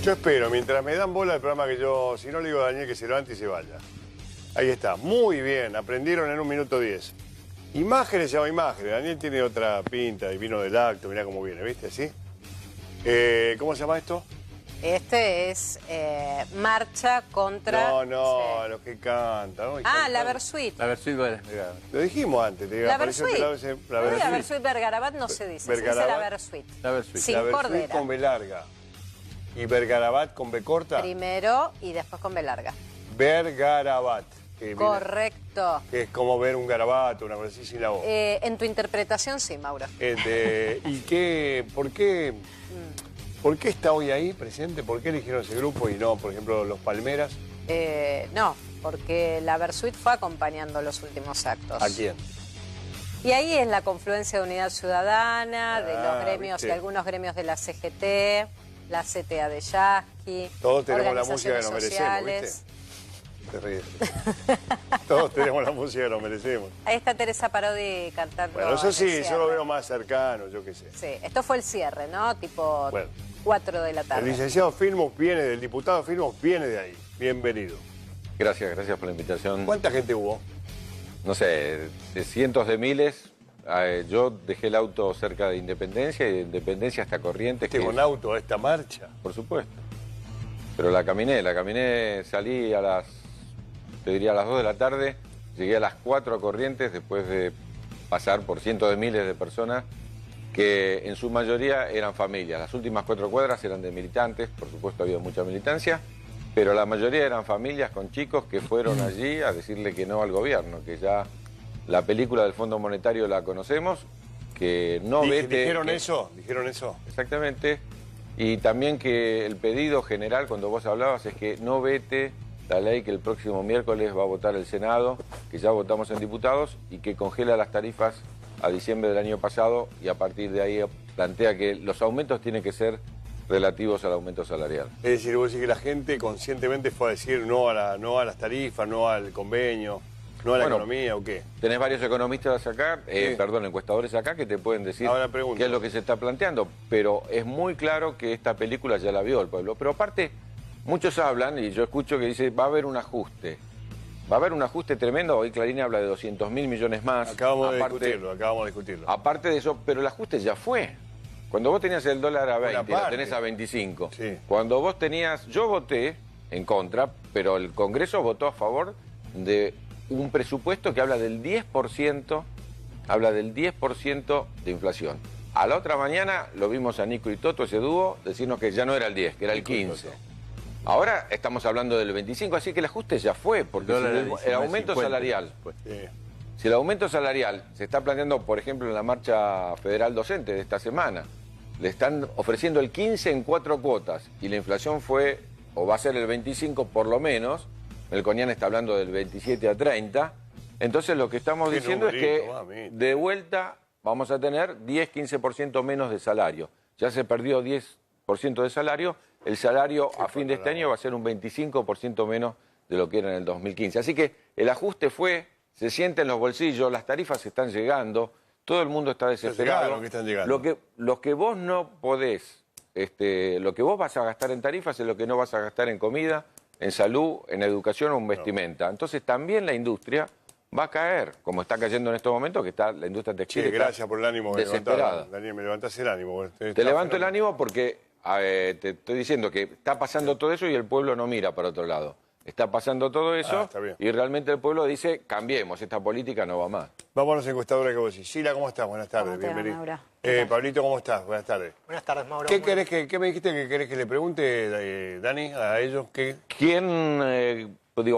Yo espero, mientras me dan bola el programa que yo, si no le digo a Daniel que se levante y se vaya. Ahí está, muy bien, aprendieron en 1 minuto 10. Imágenes llama imágenes, Daniel tiene otra pinta y vino del acto, mirá cómo viene, ¿viste? ¿Sí? ¿Cómo se llama esto? Este es marcha contra... No, los que cantan. ¿No? La Versuit. La Versuit Vergarabat. Lo dijimos antes. La Versuit. La Versuit Vergarabat no se dice, se dice la Versuit. La Versuit. Sin la Versuit cordera. con B larga. ¿Y Vergarabat con B corta? Primero y después con B larga. Vergarabat. Correcto. Que es como ver un garabato, una cosa así sin la voz. En tu interpretación sí, Mauro. ¿Y por qué está hoy ahí presente? ¿Por qué eligieron ese grupo y no, por ejemplo, los Palmeras? No, porque la Versuit fue acompañando los últimos actos. ¿A quién? Y ahí es la confluencia de Unidad Ciudadana, de los gremios, ¿viste? y algunos gremios de la CGT, la CTA de Yasky. Todos tenemos la música que nos merecemos, ¿viste? Te ríes. Todos tenemos la música que nos merecemos. Ahí está Teresa Parodi cantando. Bueno, eso sí, en el yo lo cierre. veo más cercano, yo qué sé. Sí, esto fue el cierre, ¿no? Tipo Bueno. 4 de la El tarde. licenciado Filmus viene, del diputado Filmus viene de ahí. Bienvenido. Gracias por la invitación. ¿Cuánta gente hubo? No sé, de cientos de miles. Yo dejé el auto cerca de Independencia y de Independencia hasta Corrientes. ¿Este con auto a esta marcha? Por supuesto. Pero la caminé, salí te diría a las 2 de la tarde, llegué a las 4 a Corrientes después de pasar por cientos de miles de personas que en su mayoría eran familias. Las últimas 4 cuadras eran de militantes, por supuesto había mucha militancia, pero la mayoría eran familias con chicos que fueron allí a decirle que no al gobierno, que ya la película del Fondo Monetario la conocemos, que no vete... ¿Dijeron eso? ¿Dijeron eso? Exactamente. Y también que el pedido general, cuando vos hablabas, es que no vete la ley que el próximo miércoles va a votar el Senado, que ya votamos en diputados, y que congela las tarifas a diciembre del año pasado, y a partir de ahí plantea que los aumentos tienen que ser relativos al aumento salarial. Es decir, vos decís que la gente conscientemente fue a decir no a las tarifas, no al convenio, no a la economía, ¿o qué? Tenés varios economistas acá, encuestadores acá, que te pueden decir qué es lo que se está planteando, pero es muy claro que esta película ya la vio el pueblo. Pero aparte, muchos hablan, y yo escucho que dice, va a haber un ajuste. Va a haber un ajuste tremendo, hoy Clarín habla de 200.000 millones más. Acabamos de discutirlo. Aparte de eso, pero el ajuste ya fue. Cuando vos tenías el dólar a 20, lo tenés a 25. Sí. Cuando vos tenías, yo voté en contra, pero el Congreso votó a favor de un presupuesto que habla del 10%, de inflación. A la otra mañana lo vimos a Nico y Toto, ese dúo, decirnos que ya no era el 10, que era el 15. Ahora estamos hablando del 25, así que el ajuste ya fue, porque si el aumento salarial... Si el aumento salarial se está planteando, por ejemplo, en la marcha federal docente de esta semana, le están ofreciendo el 15 en 4 cuotas y la inflación fue, o va a ser el 25 por lo menos, Melconian está hablando del 27 a 30, entonces lo que estamos diciendo es que de vuelta vamos a tener 10-15% menos de salario. Ya se perdió 10% de salario, el salario a fin de este año va a ser un 25% menos de lo que era en el 2015. Así que el ajuste fue... Se siente en los bolsillos, las tarifas están llegando, todo el mundo está desesperado. Lo que vos no podés, lo que vos vas a gastar en tarifas es lo que no vas a gastar en comida, en salud, en educación o en vestimenta. Entonces también la industria va a caer, como está cayendo en estos momentos, que está la industria textil. Sí, gracias por el ánimo que desesperada. Daniel, me levantás el ánimo. Te levanto el ánimo porque te estoy diciendo que está pasando todo eso y el pueblo no mira para otro lado. Está pasando todo eso y realmente el pueblo dice, cambiemos, esta política no va más. Vamos a los encuestadores que vos decís. Sheila, ¿cómo estás? Buenas tardes, bienvenido. Pablito, ¿cómo estás? Buenas tardes. Buenas tardes, Mauro. ¿Qué me dijiste que querés que le pregunte, Dani, a ellos?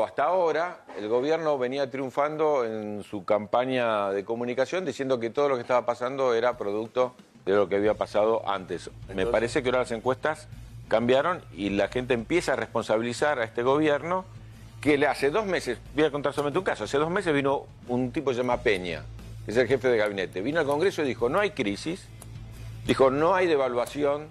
Hasta ahora el gobierno venía triunfando en su campaña de comunicación diciendo que todo lo que estaba pasando era producto de lo que había pasado antes. Me parece que ahora las encuestas cambiaron y la gente empieza a responsabilizar a este gobierno que hace 2 meses, voy a contar solamente un caso, hace 2 meses vino un tipo que se llama Peña, que es el jefe de gabinete, vino al Congreso y dijo, no hay crisis, dijo, no hay devaluación,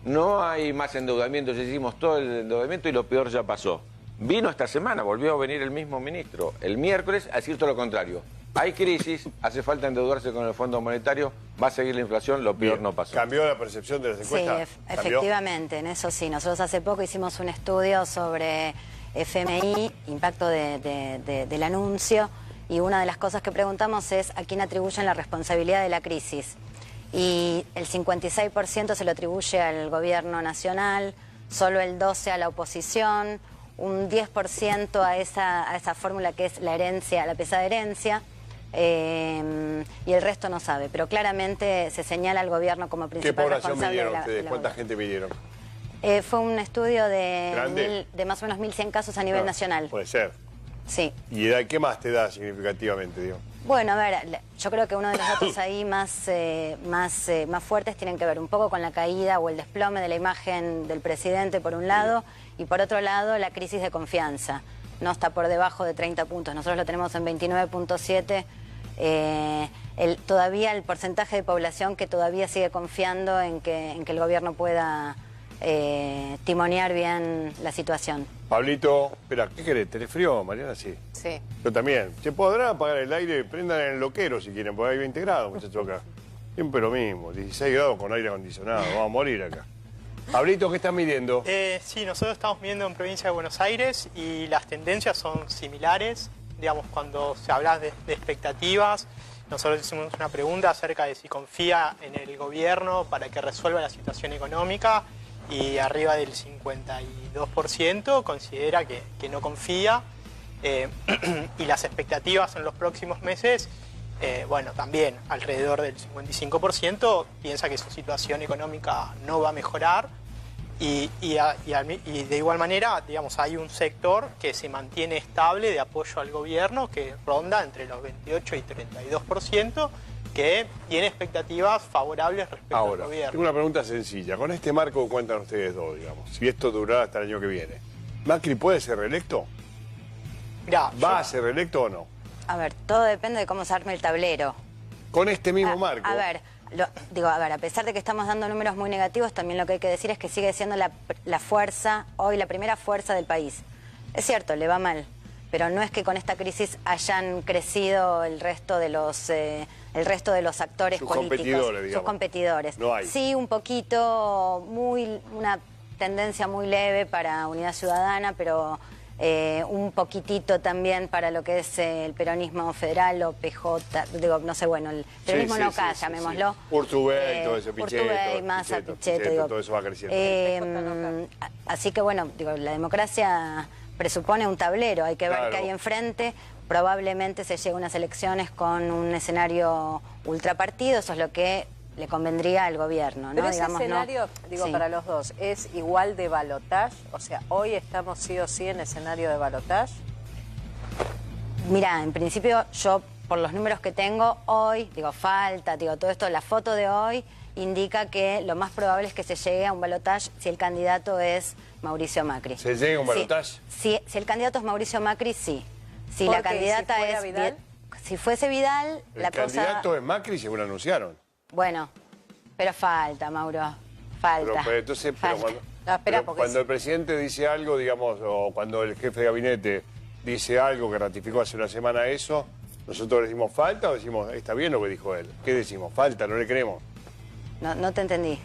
no hay más endeudamiento, ya hicimos todo el endeudamiento y lo peor ya pasó. Vino esta semana, volvió a venir el mismo ministro, el miércoles, a decir todo lo contrario. Hay crisis, hace falta endeudarse con el Fondo Monetario, va a seguir la inflación, lo peor no pasó. ¿Cambió la percepción de las encuestas? Sí, efectivamente, en eso sí. Nosotros hace poco hicimos un estudio sobre FMI, impacto del anuncio, y una de las cosas que preguntamos es a quién atribuyen la responsabilidad de la crisis. Y el 56% se lo atribuye al gobierno nacional, solo el 12% a la oposición, un 10% a esa fórmula que es la herencia, la pesada herencia, y el resto no sabe. Pero claramente se señala al gobierno como principal responsable. ¿Qué población midieron ustedes? ¿Cuánta gente midieron? Fue un estudio de más o menos 1.100 casos a nivel nacional. Puede ser. Sí. ¿Y qué más te da significativamente, digo? Bueno, a ver, yo creo que uno de los datos ahí más fuertes tienen que ver un poco con la caída o el desplome de la imagen del presidente, por un lado, y por otro lado, la crisis de confianza. No está por debajo de 30 puntos. Nosotros lo tenemos en 29.7. Todavía el porcentaje de población que todavía sigue confiando en que el gobierno pueda timonear bien la situación. Pablito, espera, ¿qué querés? ¿Telefrío, Mariana? Sí. Sí. Yo también. ¿Se podrá apagar el aire? Prendan en el loquero si quieren, porque hay 20 grados, muchachos, acá. Siempre lo mismo, 16 grados con aire acondicionado. Vamos a morir acá. Pablito, ¿qué están midiendo? Sí, nosotros estamos midiendo en provincia de Buenos Aires y las tendencias son similares. Digamos, cuando se habla de expectativas, nosotros hicimos una pregunta acerca de si confía en el gobierno para que resuelva la situación económica, y arriba del 52% considera que no confía, y las expectativas en los próximos meses, bueno, también alrededor del 55% piensa que su situación económica no va a mejorar, y de igual manera, digamos, hay un sector que se mantiene estable de apoyo al gobierno, que ronda entre los 28 y 32%, que tiene expectativas favorables respecto al gobierno. Tengo una pregunta sencilla. Con este marco cuentan ustedes dos, digamos. Si esto durará hasta el año que viene, ¿Macri puede ser reelecto? Mirá, ¿Va a ser reelecto o no? A ver, todo depende de cómo se arme el tablero. Con este mismo marco. A ver, a pesar de que estamos dando números muy negativos, también lo que hay que decir es que sigue siendo la fuerza, hoy la primera fuerza del país. Es cierto, le va mal, pero no es que con esta crisis hayan crecido el resto de los actores políticos. Competidores, digamos. Sus competidores. No hay. Sí, un poquito, una tendencia muy leve para Unidad Ciudadana, pero un poquitito también para lo que es el peronismo federal o PJ, digo, no sé, bueno, el peronismo local, llamémoslo. Urtubey, todo ese Pichetto. Urtubey, Massa, Pichetto, digo. Todo eso va creciendo. Así que bueno, digo, la democracia presupone un tablero, hay que ver qué hay enfrente. Probablemente se llegue a unas elecciones con un escenario ultrapartido, eso es lo que le convendría al gobierno, ¿no? Pero ese digamos, escenario, digo, sí, para los dos, ¿es igual de balotaje? O sea, ¿hoy estamos sí o sí en escenario de balotaje? Mirá, en principio yo, por los números que tengo hoy, todo esto, la foto de hoy indica que lo más probable es que se llegue a un balotaje si el candidato es Mauricio Macri. ¿Se llega a un balotaje? Si el candidato es Mauricio Macri, sí. Si la candidata si es Vidal. Si fuese Vidal, el candidato es Macri, según anunciaron. Bueno, pero falta, Mauro, falta. Pero entonces, falta. Cuando el presidente dice algo, digamos, o cuando el jefe de gabinete dice algo que ratificó hace una semana eso, ¿nosotros le decimos falta o decimos está bien lo que dijo él? ¿Qué decimos? Falta, no le creemos. No te entendí.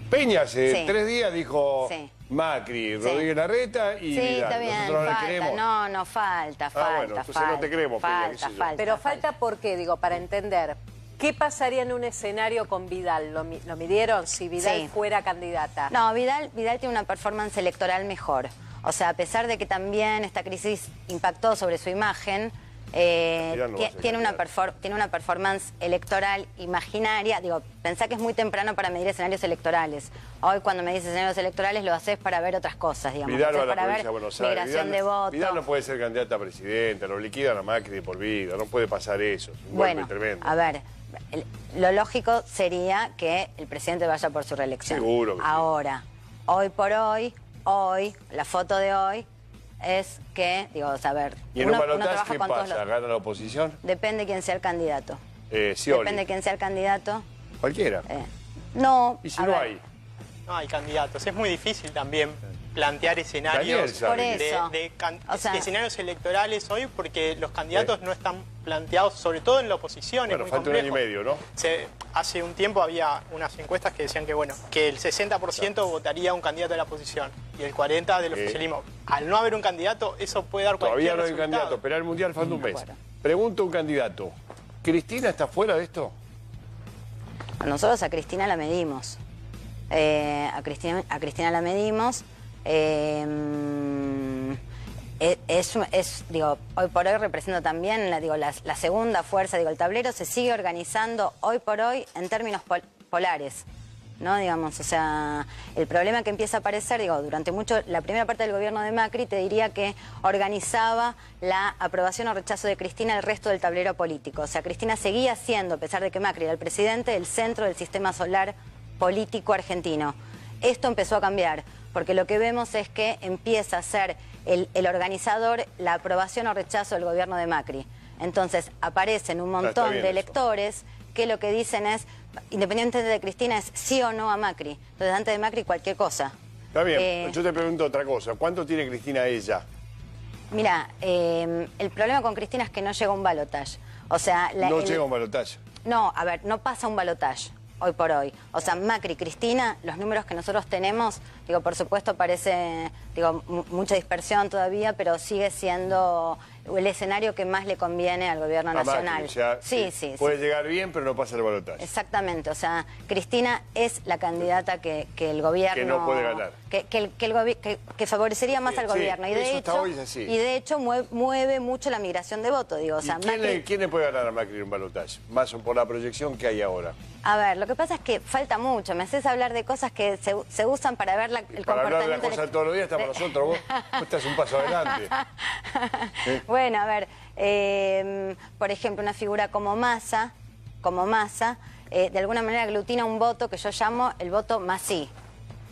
Peña hace 3 días dijo Macri, Rodríguez Larreta y Vidal. Está bien, nosotros no le creemos. No, falta. Bueno, entonces no te creemos, Peña, qué sé yo. Pero falta ¿por qué? Digo, para entender. ¿Qué pasaría en un escenario con Vidal? ¿Lo midieron si Vidal fuera candidata? No, Vidal tiene una performance electoral mejor. O sea, a pesar de que también esta crisis impactó sobre su imagen, tiene una performance electoral imaginaria. Digo, pensá que es muy temprano para medir escenarios electorales. Hoy cuando me dices escenarios electorales lo haces para ver otras cosas, digamos. Vidal va a la para provincia ver de Buenos Aires. migración de votos. Vidal no puede ser candidata a presidenta, lo liquidan a Macri de por vida, no puede pasar eso. Es un golpe tremendo. A ver, lo lógico sería que el presidente vaya por su reelección. Seguro que ahora, hoy por hoy, la foto de hoy es que, digo, a ver... ¿Y en un balotaje qué pasa? ¿Gana la oposición? Depende quién sea el candidato. Scioli. Depende quién sea el candidato. Cualquiera. No. ¿Y si no hay? No hay candidatos. Es muy difícil también plantear escenarios Por eso. O sea, escenarios electorales hoy, porque los candidatos no están planteados, sobre todo en la oposición. Bueno, es muy falta un año y complejo. medio, ¿no? Hace un tiempo había unas encuestas que decían que, bueno, que el 60% votaría a un candidato de la oposición y el 40% del oficialismo. Al no haber un candidato, eso puede dar cualquier Todavía no hay resultado. candidato, pero al Mundial falta un mes. Pregunto a un candidato, ¿Cristina está fuera de esto? Nosotros a Cristina la medimos. A Cristina la medimos. Digo, hoy por hoy representa también la segunda fuerza. Digo, el tablero se sigue organizando hoy por hoy en términos polares, ¿no? Digamos, o sea, el problema que empieza a aparecer, digo, durante la primera parte del gobierno de Macri, te diría que organizaba la aprobación o rechazo de Cristina el resto del tablero político. O sea, Cristina seguía siendo, a pesar de que Macri era el presidente, el centro del sistema solar político argentino. Esto empezó a cambiar, porque lo que vemos es que empieza a ser el organizador la aprobación o rechazo del gobierno de Macri. Entonces aparecen un montón de electores que lo que dicen es, independientemente de Cristina, es sí o no a Macri. Entonces antes de Macri cualquier cosa. Está bien, yo te pregunto otra cosa, ¿cuánto tiene Cristina ella? Mira, el problema con Cristina es que no llega a un balotaje. O sea, no llega a un balotaje. No, a ver, no pasa un balotaje hoy por hoy. O sea, Macri, Cristina, los números que nosotros tenemos, digo, por supuesto parece, digo, mucha dispersión todavía, pero sigue siendo el escenario que más le conviene al gobierno nacional. Macri, o sea, sí. Puede llegar bien, pero no pasa el balotaje. Exactamente, o sea, Cristina es la candidata que el gobierno... Que no puede ganar. Que favorecería más al gobierno. Y eso de hasta hecho, hoy es así. Y de hecho mueve mucho la migración de voto, digo. O sea, ¿Quién le puede ganar a Macri en un balotaje? Más por la proyección que hay ahora. A ver, lo que pasa es que falta mucho. Me haces hablar de cosas que se usan para ver el para comportamiento... hablar de las cosas todos los días estamos nosotros. Vos estás un paso adelante. Bueno, a ver, por ejemplo, una figura como Massa, de alguna manera aglutina un voto que yo llamo el voto masí,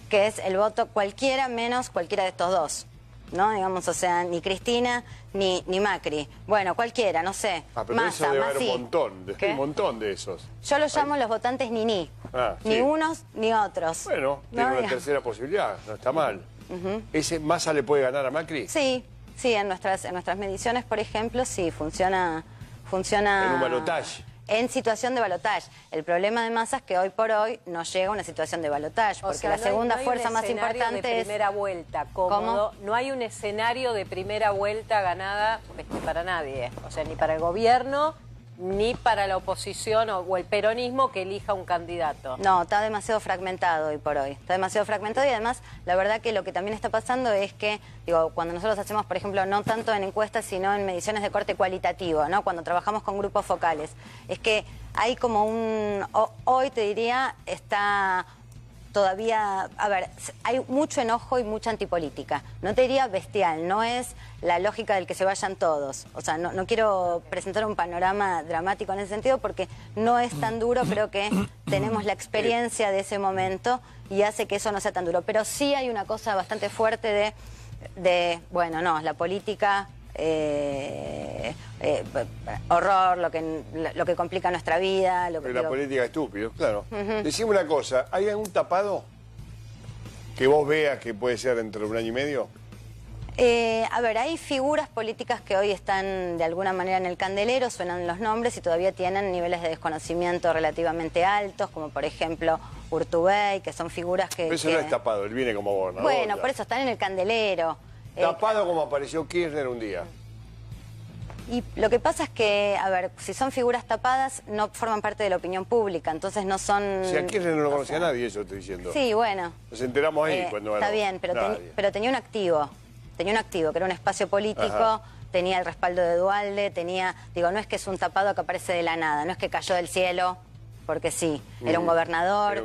que es el voto cualquiera menos cualquiera de estos dos, ¿no? Digamos, o sea, ni Cristina ni Macri. Bueno, cualquiera, no sé. Pero Massa, eso debe haber Masí. un montón de esos. Yo los llamo los votantes ni. Ni unos ni otros. Bueno, tiene una tercera posibilidad, no está mal. ¿Ese Massa le puede ganar a Macri? Sí, en nuestras mediciones, por ejemplo, sí, funciona... En un balotaje. En situación de balotaje. El problema de Massa es que hoy por hoy no llega a una situación de balotaje, porque la segunda fuerza más importante de es... primera vuelta, cómodo. No hay un escenario de primera vuelta ganada para nadie, o sea, ni para el gobierno, ni para la oposición o el peronismo que elija un candidato. No, está demasiado fragmentado hoy por hoy. Está demasiado fragmentado y además la verdad que lo que también está pasando es que, digo, cuando nosotros hacemos, por ejemplo, no tanto en encuestas, sino en mediciones de corte cualitativo, ¿no? Cuando trabajamos con grupos focales, es que hay como hoy te diría, está... Todavía, a ver, hay mucho enojo y mucha antipolítica. No te diría bestial, no es la lógica del que se vayan todos. O sea, no quiero presentar un panorama dramático en ese sentido porque no es tan duro, creo que tenemos la experiencia de ese momento y hace que eso no sea tan duro. Pero sí hay una cosa bastante fuerte bueno, no, la política... horror, lo que complica nuestra vida. La política es estúpido, claro. Decime una cosa, ¿hay algún tapado que vos veas que puede ser dentro de un año y medio? A ver, hay figuras políticas que hoy están de alguna manera en el candelero, suenan los nombres y todavía tienen niveles de desconocimiento relativamente altos, como por ejemplo Urtubey, que son figuras que... Pero eso no es tapado, él viene como gobernador. Bueno, por eso están en el candelero. Tapado como apareció Kirchner un día. Y lo que pasa es que, a ver, si son figuras tapadas, no forman parte de la opinión pública, entonces no son... Si a Kirchner no lo conocía nadie, eso estoy diciendo. Sí, bueno. Nos enteramos ahí cuando ganó. Está bien, pero tenía un activo. Tenía un activo, que era un espacio político, tenía el respaldo de Duhalde, digo, no es que es un tapado que aparece de la nada, no es que cayó del cielo, porque sí, era un gobernador.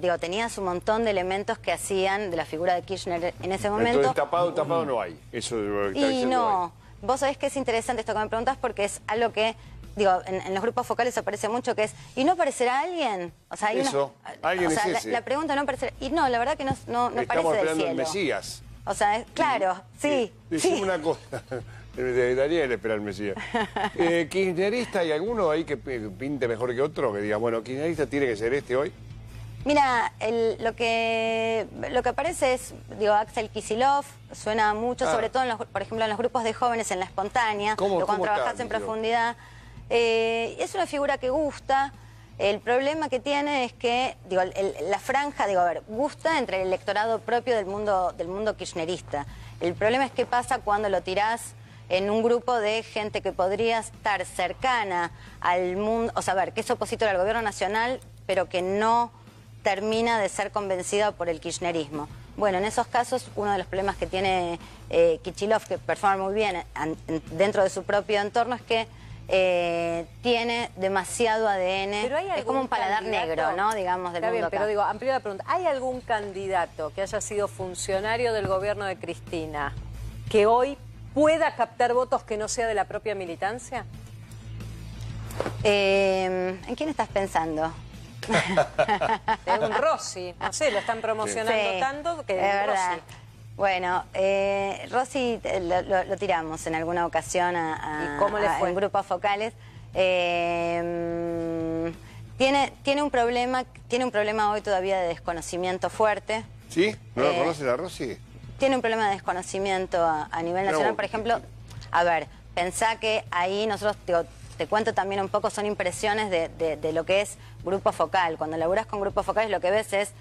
Digo, tenías un montón de elementos que hacían de la figura de Kirchner en ese momento. Entonces tapado no hay, eso es lo que está diciendo. Y no, vos sabés que es interesante esto que me preguntás porque es algo que... Digo, en los grupos focales aparece mucho que es, ¿y no aparecerá alguien? O sea, hay alguien es ese. La pregunta no aparecerá... Y no, la verdad que no Estamos aparece del esperando cielo. el Mesías. O sea, claro, sí. Decime una cosa, Daniel espera el Mesías. ¿Kirchnerista hay alguno ahí que pinte mejor que otro? Que diga, bueno, kirchnerista tiene que ser este hoy. Mira, lo que aparece es, digo, Axel Kicillof, suena mucho, sobre todo, por ejemplo, en los grupos de jóvenes, en la espontánea, ¿Cómo cuando trabajas está, en Kicillof? profundidad. Es una figura que gusta. El problema que tiene es que, digo, la franja, digo, a ver, gusta entre el electorado propio del mundo kirchnerista. El problema es qué pasa cuando lo tirás en un grupo de gente que podría estar cercana al mundo, o sea, a ver, que es opositor al gobierno nacional, pero que no termina de ser convencida por el kirchnerismo. Bueno, en esos casos, uno de los problemas que tiene Kicillof, que performa muy bien dentro de su propio entorno, es que tiene demasiado ADN, es como un paladar negro, ¿no? Digamos, del Está bien, mundo acá. pero digo, amplio la pregunta. ¿Hay algún candidato que haya sido funcionario del gobierno de Cristina que hoy pueda captar votos que no sea de la propia militancia? ¿En quién estás pensando? Un Rossi, no sé, lo están promocionando Sí, tanto que es verdad. Rossi. Bueno, Rossi lo tiramos en alguna ocasión ¿Y cómo le fue? en grupos focales. Tiene un problema hoy todavía de desconocimiento fuerte. ¿Sí? ¿No lo conoces a Rossi? Tiene un problema de desconocimiento a nivel nacional. No. Por ejemplo, a ver, pensá que ahí nosotros, te cuento también un poco, son impresiones de lo que es grupo focal. Cuando laburás con grupos focales lo que ves es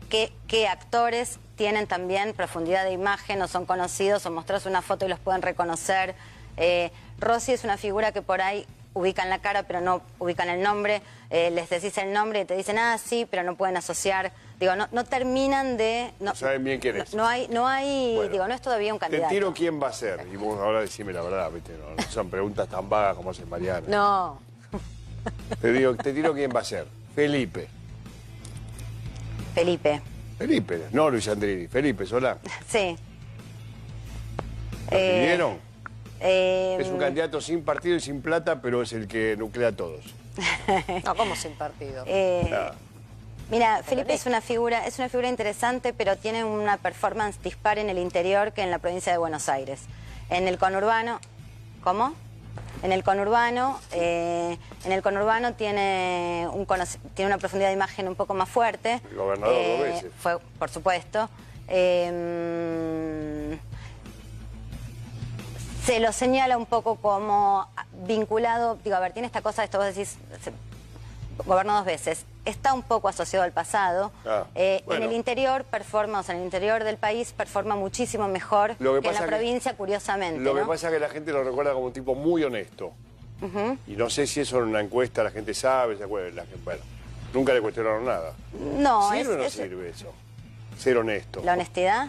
qué actores tienen también profundidad de imagen, o son conocidos, o mostrás una foto y los pueden reconocer. Rossi es una figura que por ahí ubican la cara pero no ubican el nombre, les decís el nombre y te dicen, ah, sí, pero no pueden asociar. Digo, no terminan de... No saben bien quién es. No hay Bueno, digo, no es todavía un candidato. Te tiro quién va a ser. Y vos ahora decime la verdad, ¿viste? No son preguntas tan vagas como hace Mariana. No. Te tiro quién va a ser. Felipe, no Luis Andrini. Felipe Solá. Sí. ¿Lo pidieron? Es un Eh, candidato sin partido y sin plata, pero es el que nuclea a todos. No, como sin partido. Nada. Mira, Felipe es una figura interesante, pero tiene una performance dispar en el interior que en la provincia de Buenos Aires. En el conurbano, ¿cómo? En el conurbano tiene una profundidad de imagen un poco más fuerte. El gobernador dos veces. Fue, por supuesto. Se lo señala un poco como vinculado, digo, a ver, tiene esta cosa, esto vos decís, gobernó 2 veces, está un poco asociado al pasado. Bueno. En el interior en el interior del país performa muchísimo mejor que en la provincia, curiosamente. Lo que ¿no? pasa es que la gente lo recuerda como un tipo muy honesto. Y no sé si eso en una encuesta la gente sabe, se acuerda. Bueno, nunca le cuestionaron nada. No, ¿Sirve o no sirve eso? Ser honesto. ¿La honestidad?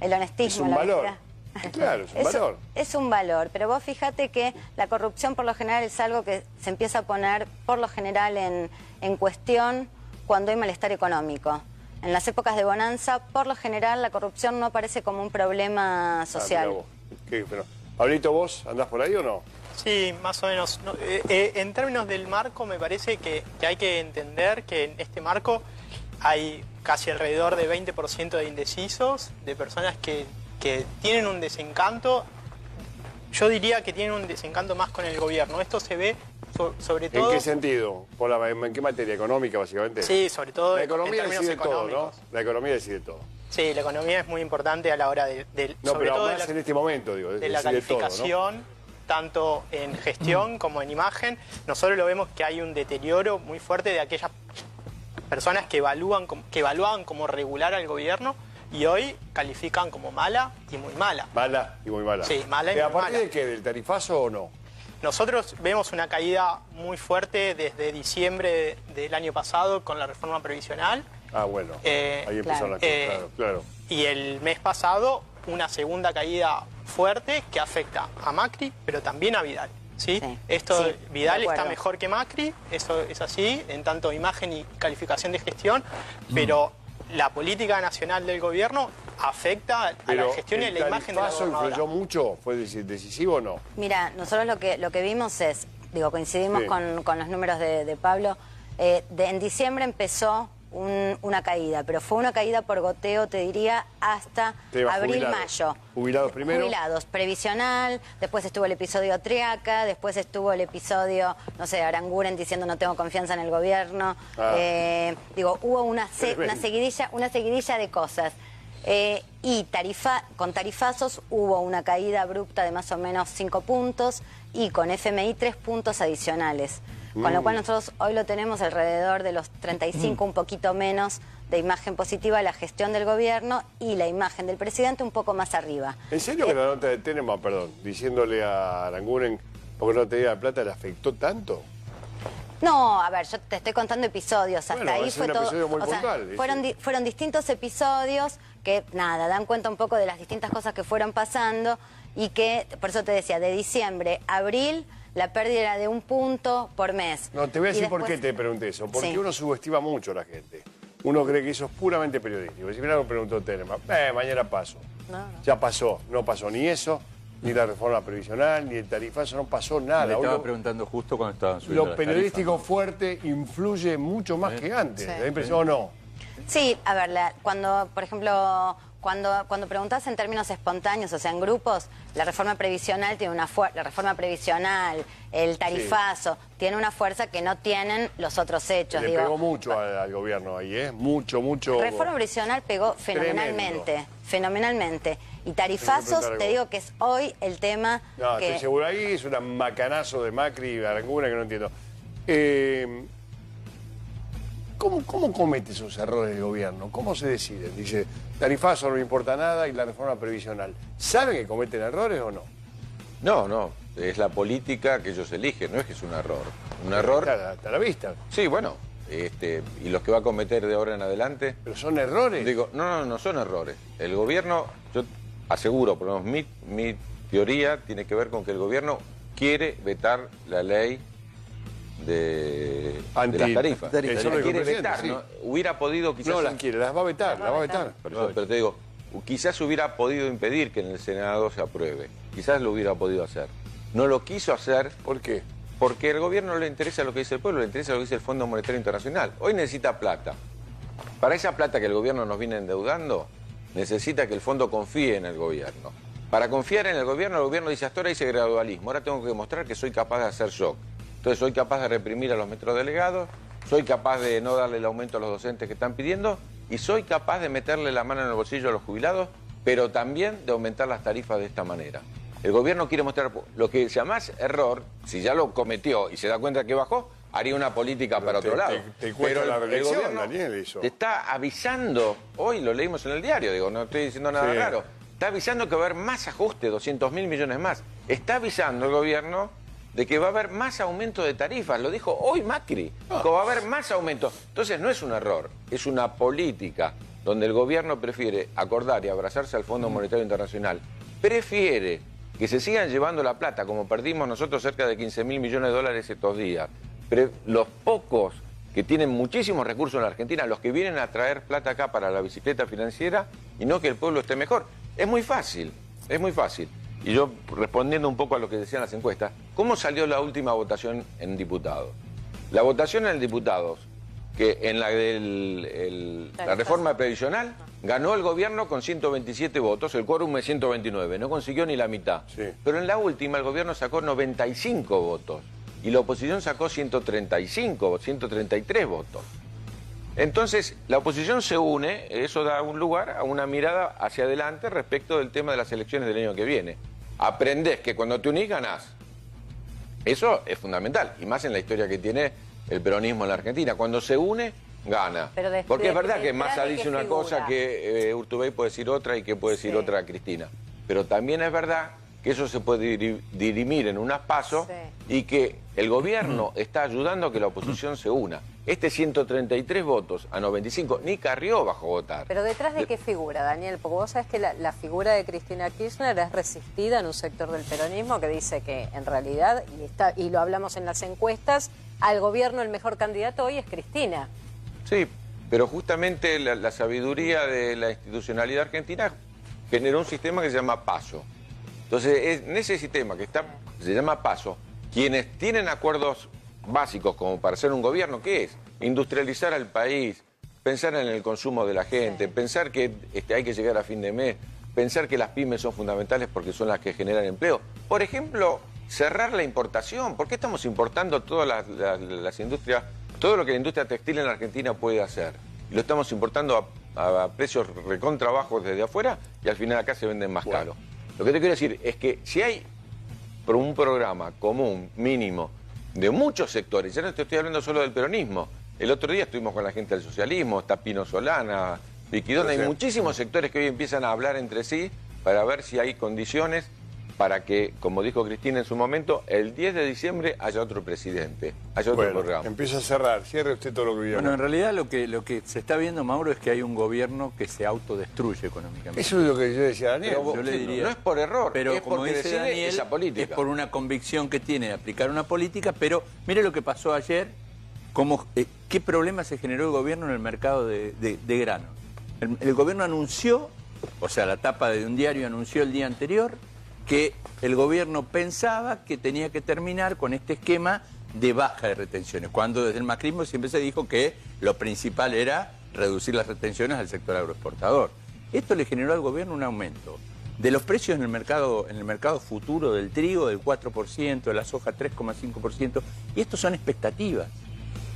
El honestismo. Es un la valor. honestidad. Claro, es un valor. Es un valor, pero vos fíjate que la corrupción por lo general es algo que se empieza a poner por lo general en cuestión cuando hay malestar económico. En las épocas de bonanza, por lo general, la corrupción no aparece como un problema social. Mirá vos. Pero, Pablito, ¿vos andás por ahí o no? Sí, más o menos. No, en términos del marco, me parece que hay que entender que en este marco hay casi alrededor de 20% de indecisos, de personas que tienen un desencanto. Yo diría que tienen un desencanto más con el gobierno. Esto se ve sobre todo... ¿En qué sentido? ¿En qué materia? ¿Económica, básicamente? Sí, sobre todo La economía en términos decide todo, ¿no? económicos. La economía decide todo. Sí, la economía es muy importante a la hora No, sobre pero todo más en este momento, digo, de la decide todo, ¿no? calificación, tanto en gestión como en imagen. Nosotros lo vemos que hay un deterioro muy fuerte de aquellas personas que evaluaban como regular al gobierno y hoy califican como mala y muy mala. Mala y muy mala. Sí, mala y ¿A muy partir mala. de qué? ¿Del tarifazo o no? Nosotros vemos una caída muy fuerte desde diciembre del año pasado con la reforma previsional. Ah, bueno. Ahí empezaron las cosas, claro. Y el mes pasado una segunda caída fuerte que afecta a Macri, pero también a Vidal. ¿sí? Sí, Esto, sí, Vidal de acuerdo. está mejor que Macri, eso es así, en tanto imagen y calificación de gestión, pero la política nacional del gobierno afecta a la gestión y a la imagen de la ¿El tarifazo gobernadora. influyó mucho? ¿Fue decisivo o no? Mira, nosotros lo que vimos es, coincidimos Sí. con los números de Pablo, en diciembre empezó una caída, pero fue una caída por goteo, te diría, hasta abril, mayo. Jubilados primero. Jubilados, previsional, después estuvo el episodio Triaca, después estuvo el episodio, no sé, Aranguren diciendo no tengo confianza en el gobierno. Digo, hubo una seguidilla de cosas. Y con tarifazos hubo una caída abrupta de más o menos 5 puntos y con FMI 3 puntos adicionales. Con lo cual nosotros hoy lo tenemos alrededor de los 35, un poquito menos de imagen positiva de la gestión del gobierno y la imagen del presidente un poco más arriba. ¿En serio que la nota de Tenema, diciéndole a Aranguren porque no tenía plata, le afectó tanto? No, a ver, yo te estoy contando episodios, hasta ahí fue todo. Muy puntual, fueron distintos episodios que, nada, dan cuenta un poco de las distintas cosas que fueron pasando y que, por eso te decía, de diciembre a abril, la pérdida era de 1 punto por mes. No, te voy a decir por qué te pregunté eso. Porque uno subestima mucho a la gente. Uno cree que eso es puramente periodístico. Si mira, me preguntó Tenema, mañana paso. No. Ya pasó, no pasó ni eso, ni la reforma previsional, ni el tarifazo, no pasó nada. Le estaba preguntando justo cuando estaban subiendo lo periodístico fuerte influye mucho más que antes. ¿Da la impresión o no? Sí, a ver, cuando, por ejemplo, cuando preguntás en términos espontáneos, o sea, en grupos, la reforma previsional tiene una fuerza, la reforma previsional, el tarifazo, tiene una fuerza que no tienen los otros hechos. Le pegó mucho al gobierno ahí, ¿eh? Mucho. La reforma previsional pegó fenomenalmente. Y tarifazos, te digo que es hoy el tema No, que... estoy seguro, ahí es un macanazo de Macri y Aranguren que no entiendo. ¿Cómo comete esos errores el gobierno? ¿Cómo se deciden? Dice, tarifazo no me importa nada y la reforma previsional. ¿Saben que cometen errores o no? No, es la política que ellos eligen, no es que es un error. Un error... Está a la vista. Sí, bueno, y los que va a cometer de ahora en adelante... ¿Pero son errores? Digo, no son errores. El gobierno, yo aseguro, por lo menos mi teoría tiene que ver con que el gobierno quiere vetar la ley de las tarifas. Eso lo quiere vetar, sí. ¿no? Hubiera podido quizás... No las quiere, las va a vetar, Pero te digo, quizás hubiera podido impedir que en el Senado se apruebe. Quizás lo hubiera podido hacer. No lo quiso hacer. ¿Por qué? Porque al gobierno no le interesa lo que dice el pueblo, le interesa lo que dice el Fondo Monetario Internacional. Hoy necesita plata. Para esa plata que el gobierno nos viene endeudando, necesita que el fondo confíe en el gobierno. Para confiar en el gobierno dice, hasta ahora hice gradualismo, ahora tengo que demostrar que soy capaz de hacer shock. Entonces soy capaz de reprimir a los metrodelegados, soy capaz de no darle el aumento a los docentes que están pidiendo y soy capaz de meterle la mano en el bolsillo a los jubilados, pero también de aumentar las tarifas de esta manera. El gobierno quiere mostrar lo que llamás error, si ya lo cometió y se da cuenta que bajó, haría una política para otro lado. Pero el gobierno Daniel, eso. te está avisando, hoy lo leímos en el diario, digo, no estoy diciendo nada raro, está avisando que va a haber más ajuste, 200.000 millones más. Está avisando el gobierno de que va a haber más aumento de tarifas, lo dijo hoy Macri, que va a haber más aumento. Entonces no es un error, es una política donde el gobierno prefiere acordar y abrazarse al Fondo Monetario Internacional, prefiere que se sigan llevando la plata, como perdimos nosotros cerca de 15.000 millones de dólares estos días. Pero los pocos que tienen muchísimos recursos en la Argentina, los que vienen a traer plata acá para la bicicleta financiera y no que el pueblo esté mejor. Es muy fácil, es muy fácil. Y yo, respondiendo un poco a lo que decían las encuestas, ¿cómo salió la última votación en diputados? La votación en diputados, que en la reforma previsional, ganó el gobierno con 127 votos, el quórum es 129, no consiguió ni la mitad. Sí. Pero en la última el gobierno sacó 95 votos y la oposición sacó 135, 133 votos. Entonces, la oposición se une, eso da un lugar a una mirada hacia adelante respecto del tema de las elecciones del año que viene. Aprendés que cuando te unís ganás. Eso es fundamental, y más en la historia que tiene el peronismo en la Argentina. Cuando se une, gana. Porque es verdad que Massa dice una cosa, que Urtubey puede decir otra y que puede decir otra Cristina. Pero también es verdad que eso se puede dirimir en unas pasos y que el gobierno está ayudando a que la oposición se una. 133 votos a 95, ni Carrió bajó a votar. Pero ¿detrás de qué figura, Daniel? Porque vos sabés que la figura de Cristina Kirchner es resistida en un sector del peronismo que dice que en realidad, y lo hablamos en las encuestas, al gobierno el mejor candidato hoy es Cristina. Sí, pero justamente la sabiduría de la institucionalidad argentina generó un sistema que se llama PASO. Entonces, en ese sistema que se llama PASO, quienes tienen acuerdos básicos como para ser un gobierno, ¿qué es? Industrializar al país, pensar en el consumo de la gente, pensar que hay que llegar a fin de mes, pensar que las pymes son fundamentales porque son las que generan empleo. Por ejemplo, cerrar la importación. ¿Por qué estamos importando todas las industrias, todo lo que la industria textil en la Argentina puede hacer? Lo estamos importando a precios recontra bajos desde afuera y al final acá se venden más caro. Lo que te quiero decir es que si hay un programa común, mínimo, de muchos sectores, ya no te estoy hablando solo del peronismo. El otro día estuvimos con la gente del socialismo, está Pino Solana, Viquidón, hay muchísimos sectores que hoy empiezan a hablar entre sí para ver si hay condiciones para que, como dijo Cristina en su momento, el 10 de diciembre haya otro presidente, haya otro programa. Empieza a cerrar, cierre usted todo lo que viene. Bueno, en realidad lo que se está viendo, Mauro, es que hay un gobierno que se autodestruye económicamente. Eso es lo que yo decía a Daniel. Yo le diría, no es por error, pero es como porque dice decide Daniel, esa política. es por una convicción que tiene de aplicar una política, pero mire lo que pasó ayer, qué problema se generó el gobierno en el mercado de granos. El gobierno anunció, o sea, la tapa de un diario anunció el día anterior que el gobierno pensaba que tenía que terminar con este esquema de baja de retenciones, cuando desde el macrismo siempre se dijo que lo principal era reducir las retenciones al sector agroexportador. Esto le generó al gobierno un aumento de los precios en el mercado futuro del trigo del 4%, de la soja 3,5%, y estos son expectativas.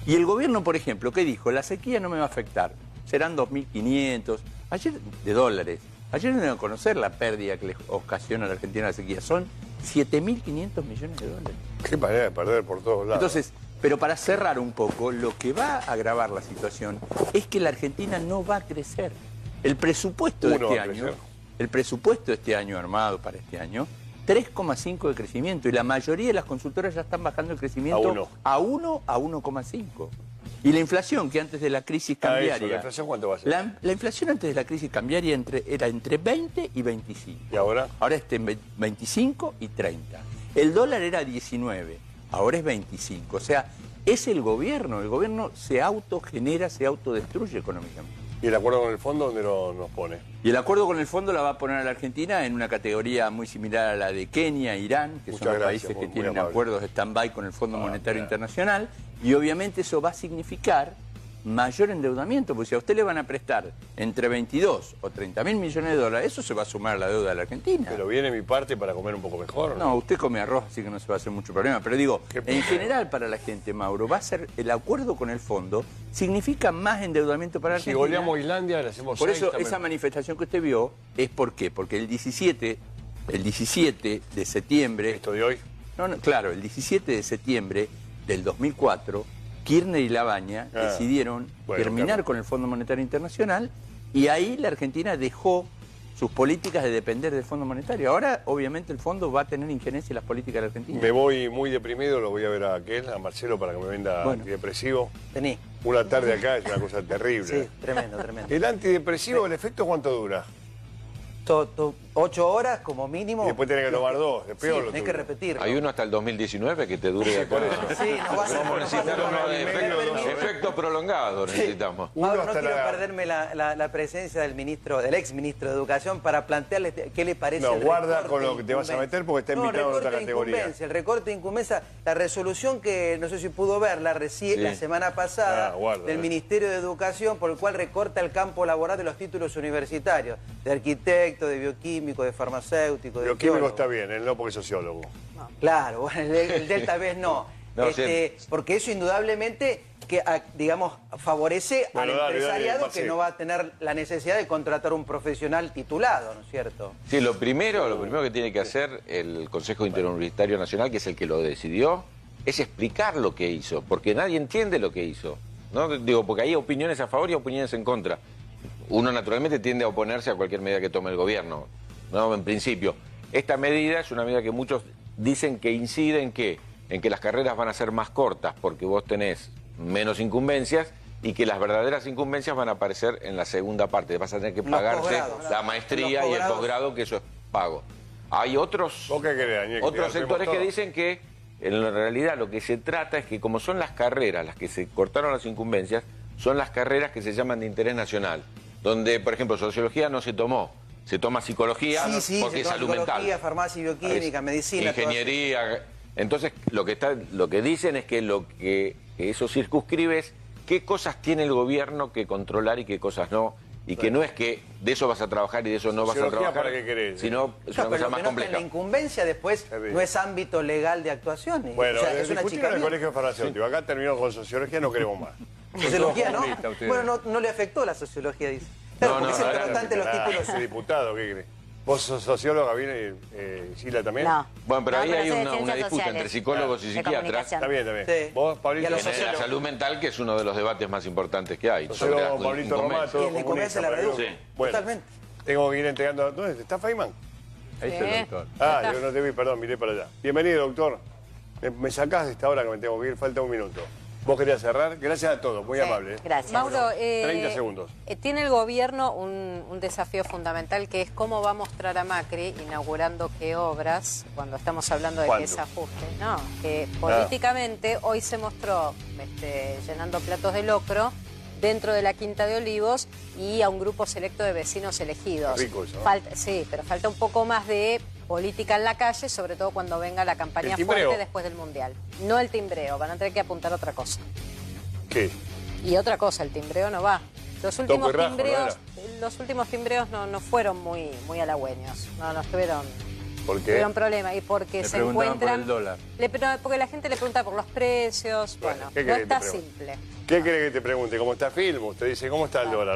Y el gobierno, por ejemplo, ¿qué dijo? La sequía no me va a afectar, serán 2.500 de dólares. Ayer no iban a conocer la pérdida que le ocasiona a la Argentina la sequía. Son 7.500 millones de dólares. Qué manera de perder por todos lados. Entonces, pero para cerrar un poco, lo que va a agravar la situación es que la Argentina no va a crecer. El presupuesto de este año armado para este año, 3,5 de crecimiento. Y la mayoría de las consultoras ya están bajando el crecimiento a 1 a 1,5. Y la inflación, que antes de la crisis cambiaria... ¿La inflación cuánto va a ser? La inflación antes de la crisis cambiaria era entre 20 y 25. ¿Y ahora? Ahora está en 25 y 30. El dólar era 19, ahora es 25. O sea, es el gobierno se autogenera, se autodestruye económicamente. ¿Y el acuerdo con el fondo dónde nos pone? Y el acuerdo con el fondo la va a poner a la Argentina en una categoría muy similar a la de Kenia, Irán, que son los países que tienen acuerdos de stand-by con el Fondo Monetario Internacional, y obviamente eso va a significar mayor endeudamiento, porque si a usted le van a prestar entre 22 o 30.000 millones de dólares, eso se va a sumar a la deuda de la Argentina. Pero viene mi parte para comer un poco mejor, ¿no? No, usted come arroz, así que no se va a hacer mucho problema. Pero digo, en general para la gente, Mauro, va a ser el acuerdo con el fondo, significa más endeudamiento para la Argentina. Si goleamos Islandia, le hacemos 6. Por eso, esa manifestación que usted vio es ¿por qué? Porque el 17 de septiembre... ¿Esto de hoy? No, claro, el 17 de septiembre del 2004... Kirchner y Labaña decidieron terminar con el Fondo Monetario Internacional y ahí la Argentina dejó sus políticas de depender del Fondo Monetario. Ahora, obviamente, el fondo va a tener injerencia en las políticas de la Argentina. Me voy muy deprimido, lo voy a ver a aquel, a Marcelo, para que me venda antidepresivo. Vení. Una tarde acá es una cosa terrible. Sí, tremendo, tremendo. ¿El antidepresivo, el efecto cuánto dura? 8 horas como mínimo. Y después tenés que tomar 2, es peor. Sí, tenés que repetirlo. Hay uno hasta el 2019 que te dure por eso. Sí, no vas a necesitar uno de efecto prolongado, necesitamos. Mauro, no quiero perderme la presencia del ex ministro de Educación para plantearle qué le parece. No, guarda con lo que te vas a meter porque está invitado en otra categoría. El recorte de incumbencia, la resolución que no sé si pudo verla recién la semana pasada del Ministerio de Educación, por el cual recorta el campo laboral de los títulos universitarios, de arquitecto, de bioquímico, de farmacéutico, de bioquímico está bien, él no porque es sociólogo. No. Claro, bueno, el del tal vez no. Porque eso indudablemente que, digamos, favorece al empresariado que no va a tener la necesidad de contratar un profesional titulado, ¿no es cierto? Sí, lo primero que tiene que hacer el Consejo Interuniversitario Nacional, que es el que lo decidió, es explicar lo que hizo, porque nadie entiende lo que hizo, ¿no? Digo, porque hay opiniones a favor y opiniones en contra. Uno naturalmente tiende a oponerse a cualquier medida que tome el gobierno, ¿no? En principio. Esta medida es una medida que muchos dicen que incide en que las carreras van a ser más cortas porque vos tenés menos incumbencias y que las verdaderas incumbencias van a aparecer en la segunda parte. Vas a tener que pagarse la maestría y el posgrado, que eso es pago. Hay otros sectores que dicen que en realidad lo que se trata es que como son las carreras las que se cortaron las incumbencias, son las carreras que se llaman de interés nacional, donde, por ejemplo, sociología no se tomó. Se toma psicología porque es salud mental. Farmacia y bioquímica, medicina. Ingeniería. Entonces, lo que dicen es que lo que eso circunscribe es qué cosas tiene el gobierno que controlar y qué cosas no. Y que no es que de eso vas a trabajar y de eso no vas a trabajar, ¿para qué querés? sino es una cosa más compleja. La incumbencia después no es ámbito legal de actuación. Bueno, o sea, es una discutieron en el colegio farmacéutico. Acá terminó con sociología, no queremos más. Sociología, ¿no? Bueno, no le afectó la sociología, dice. Claro, porque es importante los títulos. Ese diputado, ¿qué crees? ¿Vos sos socióloga, viene Sila también? No. Bueno, pero No, ahí pero hay soy de una ciencias disputa sociales. entre psicólogos y De psiquiatras. comunicación. Está bien, está bien. Sí. Vos, Pablito, Y a los En la salud mental, que es uno de los debates más importantes que hay. Sobre la Pablito Román, incumbencia. todo Y en la incumbencia la comunista, reduce. sí. Bueno, Totalmente. tengo que ir entregando... ¿Dónde está Feynman? Ahí está el doctor. Ah, yo no te vi, perdón, miré para allá. Bienvenido, doctor. Me sacás de esta hora que me tengo que ir, falta un minuto. ¿Vos querías cerrar? Gracias a todos, muy amable. Gracias. Mauro, 30 segundos. Tiene el gobierno un desafío fundamental que es cómo va a mostrar a Macri inaugurando qué obras, cuando estamos hablando de que es ajuste. No, que políticamente hoy se mostró llenando platos de locro dentro de la Quinta de Olivos y a un grupo selecto de vecinos elegidos. Rico eso, ¿no? Sí, pero falta un poco más de política en la calle, sobre todo cuando venga la campaña fuerte después del Mundial. No el timbreo, van a tener que apuntar a otra cosa. ¿Qué? Y otra cosa, el timbreo no va. Los últimos timbreos no fueron muy halagüeños. No estuvieron. ¿Por qué? Tuvieron problemas y porque Le se preguntaban encuentran. por el dólar. Porque la gente le pregunta por los precios. Bueno, ¿qué no querés que está te pregunte? simple. ¿Qué quiere que te pregunte? ¿Cómo está Film? Usted dice, ¿cómo está el dólar?